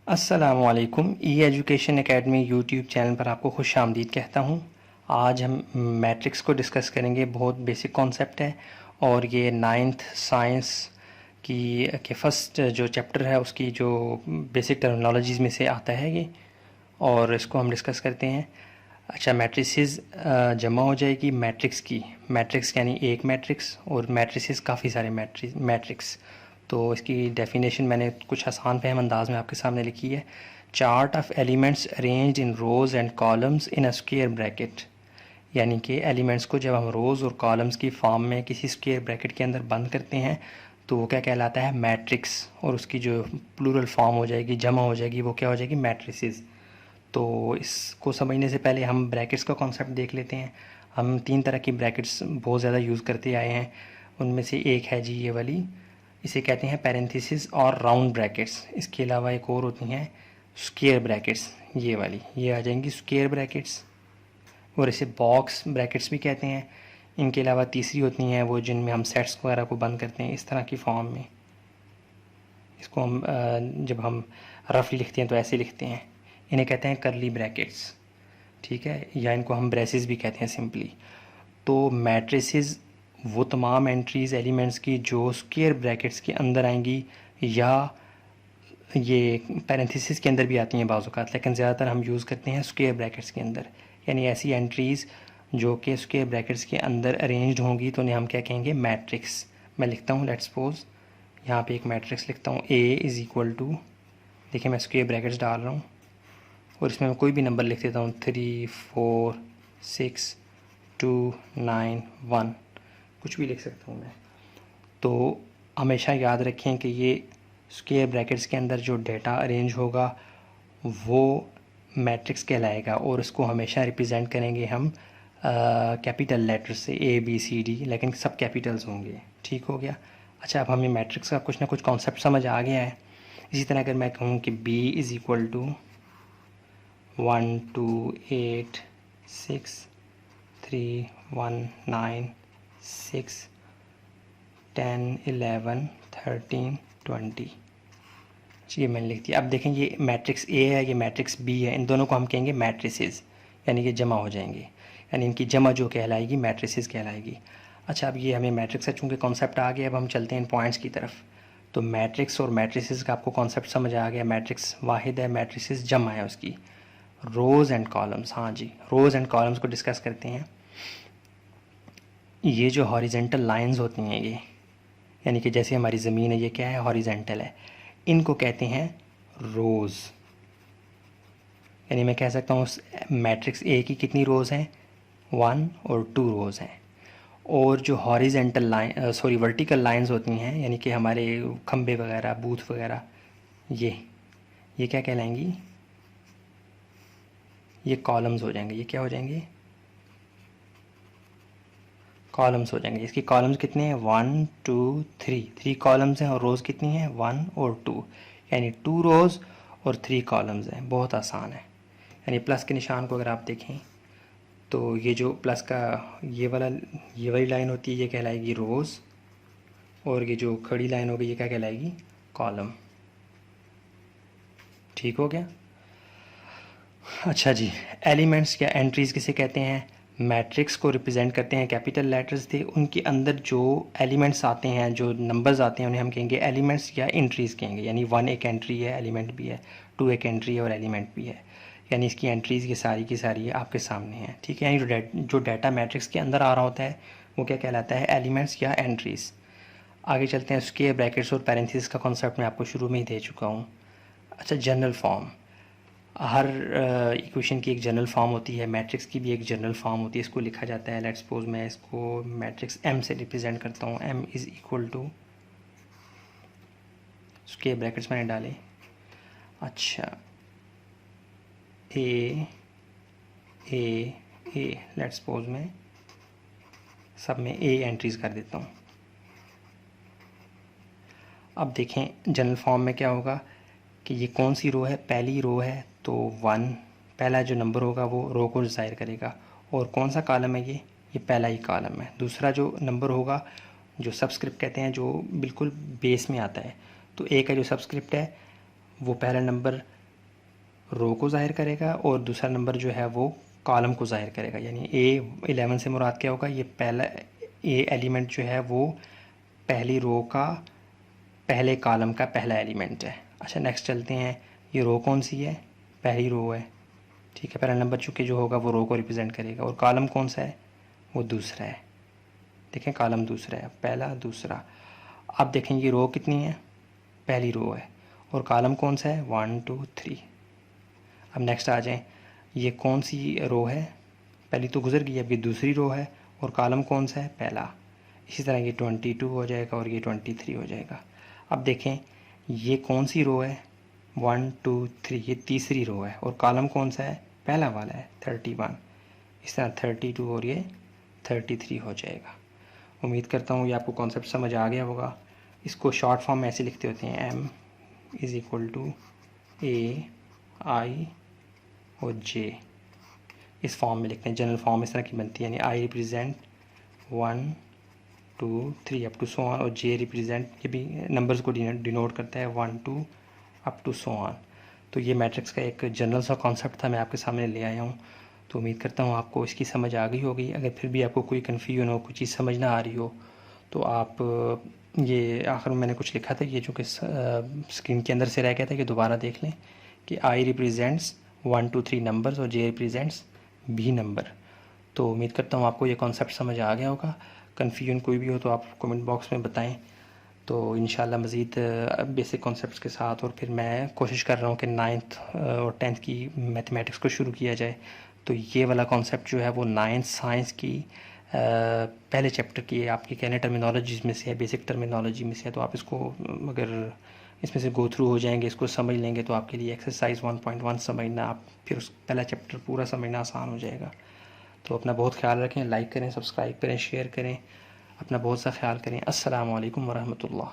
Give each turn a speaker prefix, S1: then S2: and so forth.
S1: अस्सलामुअलैकुम। ई education academy YouTube channel पर आपको खुश आमदीद कहता हूँ। आज हम मैट्रिक्स को डिस्कस करेंगे। बहुत बेसिक कॉन्सेप्ट है और ये नाइन्थ साइंस की के फर्स्ट जो चैप्टर है उसकी जो बेसिक टर्मिनोलॉजीज़ में से आता है ये, और इसको हम डिस्कस करते हैं। अच्छा, मैट्रिसेस जमा हो जाएगी मैट्रिक्स की। मैट्रिक्स यानी एक मैट्रिक्स और मैट्रिसेस काफ़ी सारे मैट्रिक्स। तो इसकी डेफिनेशन मैंने कुछ आसान फहम अंदाज में आपके सामने लिखी है। Chart of elements arranged in rows and columns in a square bracket, यानी कि एलिमेंट्स को जब हम रोज़ और कॉलम्स की फॉर्म में किसी स्क्वायर ब्रैकेट के अंदर बंद करते हैं तो वो क्या कहलाता है, मैट्रिक्स। और उसकी जो प्लूरल फॉर्म हो जाएगी, जमा हो जाएगी, वो क्या हो जाएगी, मैट्रिसेस। तो इसको समझने से पहले हम ब्रैकेट्स का कॉन्सेप्ट देख लेते हैं। हम तीन तरह की ब्रैकेट्स बहुत ज़्यादा यूज़ करते आए हैं, उनमें से एक है जी ये वाली, इसे कहते हैं पैरेंथेसिस और राउंड ब्रैकेट्स। इसके अलावा एक और होती हैं स्क्वायर ब्रैकेट्स, ये वाली, ये आ जाएंगी स्क्वायर ब्रैकेट्स, और इसे बॉक्स ब्रैकेट्स भी कहते हैं। इनके अलावा तीसरी होती हैं वो जिनमें हम सेट्स वगैरह को बंद करते हैं इस तरह की फॉर्म में। इसको हम जब हम रफली लिखते हैं तो ऐसे लिखते हैं, इन्हें कहते हैं करली ब्रैकेट्स, ठीक है, या इनको हम ब्रेसेस भी कहते हैं सिंपली। तो मैट्रिसेस वो तमाम एंट्रीज़ एलिमेंट्स की जो स्क्वायर ब्रैकेट्स के अंदर आएंगी, या ये पैरेंथेसिस के अंदर भी आती हैं बाज़ औक़ात, लेकिन ज़्यादातर हम यूज़ करते हैं स्क्वायर ब्रैकेट्स के अंदर। यानी ऐसी एंट्रीज़ जो कि स्क्वायर ब्रैकेट्स के अंदर अरेंज्ड होंगी तो उन्हें हम क्या कहेंगे, मैट्रिक्स। मैं लिखता हूँ, लेट्स सपोज यहाँ पे एक मैट्रिक्स लिखता हूँ, A इज़ इक्वल टू, देखिए मैं स्क्वायर ब्रैकेट्स डाल रहा हूँ और इसमें मैं कोई भी नंबर लिख देता हूँ, 3 4 6 2 9 1, कुछ भी लिख सकता हूँ मैं। तो हमेशा याद रखें कि ये स्क्वायर ब्रैकेट्स के अंदर जो डेटा अरेंज होगा वो मैट्रिक्स कहलाएगा, और इसको हमेशा रिप्रेजेंट करेंगे हम कैपिटल लेटर से, ABCD, लेकिन सब कैपिटल्स होंगे। ठीक हो गया। अच्छा, अब हमें मैट्रिक्स का कुछ ना कुछ कॉन्सेप्ट समझ आ गया है। इसी तरह अगर मैं कहूँ कि B इज़ इक्वल टू 1 2 8 6 3 1 9 6 10 11 13 20, ये मैंने लिख दिया। अब देखें, ये मैट्रिक्स A है, ये मैट्रिक्स B है, इन दोनों को हम कहेंगे मैट्रिसेस, यानी कि जमा हो जाएंगे, यानी इनकी जमा जो कहलाएगी मैट्रिसेस कहलाएगी। अच्छा, अब ये हमें मैट्रिक्स का चूँकि कॉन्सेप्ट आ गया, अब हम चलते हैं इन पॉइंट्स की तरफ। तो मैट्रिक्स और मैट्रिसेस का आपको कॉन्सेप्ट समझ आ गया। मैट्रिक्स वाहिद है, मैट्रिसेस जमा है उसकी। रोज़ एंड कॉलम्स, हाँ जी, रोज़ एंड कॉलम्स को डिस्कस करते हैं। ये जो हॉरिजेंटल लाइंस होती हैं, ये यानी कि जैसे हमारी ज़मीन है, ये क्या है, हॉरिजेंटल है, इनको कहते हैं रोज़। यानी मैं कह सकता हूँ मैट्रिक्स A की कितनी रोज़ हैं, 1 और 2 रोज़ हैं। और जो हॉरिजेंटल लाइन वर्टिकल लाइंस होती हैं, यानी कि हमारे खंबे वगैरह, बूथ वगैरह, ये क्या कहलाएंगी, ये कॉलम्स हो जाएंगे। ये क्या हो जाएंगे, कॉलम्स हो जाएंगे। इसकी कॉलम्स कितने हैं, 1 2 3 कॉलम्स हैं, और रोज़ कितनी हैं, 1 और 2, यानी 2 रोज़ और 3 कॉलम्स हैं। बहुत आसान है। यानी प्लस के निशान को अगर आप देखें तो ये जो प्लस का ये वाली लाइन होती है, ये कहलाएगी रोज़, और ये जो खड़ी लाइन होगी ये क्या कहलाएगी, कॉलम। ठीक हो गया। अच्छा जी, एलिमेंट्स या एंट्रीज़ किसे कहते हैं, मैट्रिक्स को रिप्रेजेंट करते हैं कैपिटल लेटर्स थे, उनके अंदर जो एलिमेंट्स आते हैं, जो नंबर्स आते हैं, उन्हें हम कहेंगे एलिमेंट्स या एंट्रीज़ कहेंगे। यानी 1 एक एंट्री है, एलिमेंट भी है, 2 एक एंट्री है और एलिमेंट भी है। यानी इसकी एंट्रीज़ की सारी आपके सामने हैं। ठीक है, यानी जो डाटा मैट्रिक्स के अंदर आ रहा होता है वो क्या कहलाता है, एलिमेंट्स या एंट्रीज़। आगे चलते हैं, स्क्वायर ब्रैकेट्स और पैरेंथेसिस का कॉन्सेप्ट मैं आपको शुरू में ही दे चुका हूँ। अच्छा, जनरल फॉर्म, हर इक्वेशन की एक जनरल फॉर्म होती है, मैट्रिक्स की भी एक जनरल फॉर्म होती है। इसको लिखा जाता है, लेट्स सपोज मैं इसको मैट्रिक्स M से रिप्रेजेंट करता हूँ। M इज़ इक्वल टू, उसके ब्रैकेट्स मैंने डाले, अच्छा, A लेट्स सपोज मैं सब में A एंट्रीज़ कर देता हूँ। अब देखें जनरल फॉर्म में क्या होगा कि ये कौन सी रो है, पहली रो है, तो 1 पहला जो नंबर होगा वो रो को ज़ाहिर करेगा। और कौन सा कॉलम है, ये पहला ही कॉलम है। दूसरा जो नंबर होगा, जो सबस्क्रिप्ट कहते हैं, जो बिल्कुल बेस में आता है, तो A का जो सबस्क्रिप्ट है वो पहला नंबर रो को ज़ाहिर करेगा और दूसरा नंबर जो है वो कॉलम को ज़ाहिर करेगा। यानी A11 से मुराद क्या होगा, ये पहला ए एलिमेंट जो है वो पहली रो का पहले कॉलम का पहला एलिमेंट है। अच्छा नेक्स्ट चलते हैं, ये रो कौन सी है, पहली रो है, ठीक है। पहला नंबर चूँकि जो होगा वो रो को रिप्रेजेंट करेगा और कॉलम कौन सा है, वो दूसरा है। देखें कॉलम दूसरा है, पहला दूसरा। अब देखें ये रो कितनी है, पहली रो है और कॉलम कौन सा है, 1 2 3। अब नेक्स्ट आ जाएं, ये कौन सी रो है, पहली तो गुजर गई, अब ये दूसरी रो है और कॉलम कौन सा है, पहला। इसी तरह ये 22 हो जाएगा और ये 23 हो जाएगा। अब देखें ये कौन सी रो है, 1 2 3, ये तीसरी रो है और कॉलम कौन सा है, पहला वाला है 31। इस तरह 32 और ये 33 हो जाएगा। उम्मीद करता हूँ ये आपको कॉन्सेप्ट समझ आ गया होगा। इसको शॉर्ट फॉर्म में ऐसे लिखते होते हैं, M = A I और J, इस फॉर्म में लिखते हैं। जनरल फॉर्म इस तरह की बनती है, यानी I represent 1 2 3 up to so on और J रिप्रेजेंट, ये भी नंबर्स को डिनोट करता है 1 2 अप टू सो ऑन। तो ये मैट्रिक्स का एक जनरल सा कॉन्सेप्ट था, मैं आपके सामने ले आया हूँ। तो उम्मीद करता हूँ आपको इसकी समझ आ गई होगी। अगर फिर भी आपको कोई कन्फ्यूजन हो, कोई चीज़ समझ ना आ रही हो, तो आप ये आखिर में मैंने कुछ लिखा था, ये जो कि स्क्रीन के अंदर से रह गया था, कि दोबारा देख लें कि I रिप्रेजेंट्स 1 2 3 नंबर्स और J रिप्रेजेंट्स B नंबर। तो उम्मीद करता हूँ आपको ये कॉन्सेप्ट समझ आ गया होगा। कन्फ्यूजन कोई भी हो तो आप कमेंट बॉक्स में बताएं। तो इंशाल्लाह मज़ीद बेसिक कॉन्सेप्ट्स के साथ, और फिर मैं कोशिश कर रहा हूँ कि 9th और 10th की मैथमेटिक्स को शुरू किया जाए। तो ये वाला कॉन्सेप्ट जो है वो 9th साइंस की पहले चैप्टर की आपकी कहने टर्मिनोलॉजीज़ में से है, बेसिक टर्मिनोलॉजी में से है। तो आप इसको अगर इसमें से गो थ्रू हो जाएंगे, इसको समझ लेंगे, तो आपके लिए एक्सरसाइज 1.1 समझना, आप फिर उस पहला चैप्टर पूरा समझना आसान हो जाएगा। तो अपना बहुत ख्याल रखें, लाइक करें, सब्सक्राइब करें, शेयर करें, अपना बहुत सा ख्याल करें। अस्सलामु अलैकुम वरहमतुल्लाह।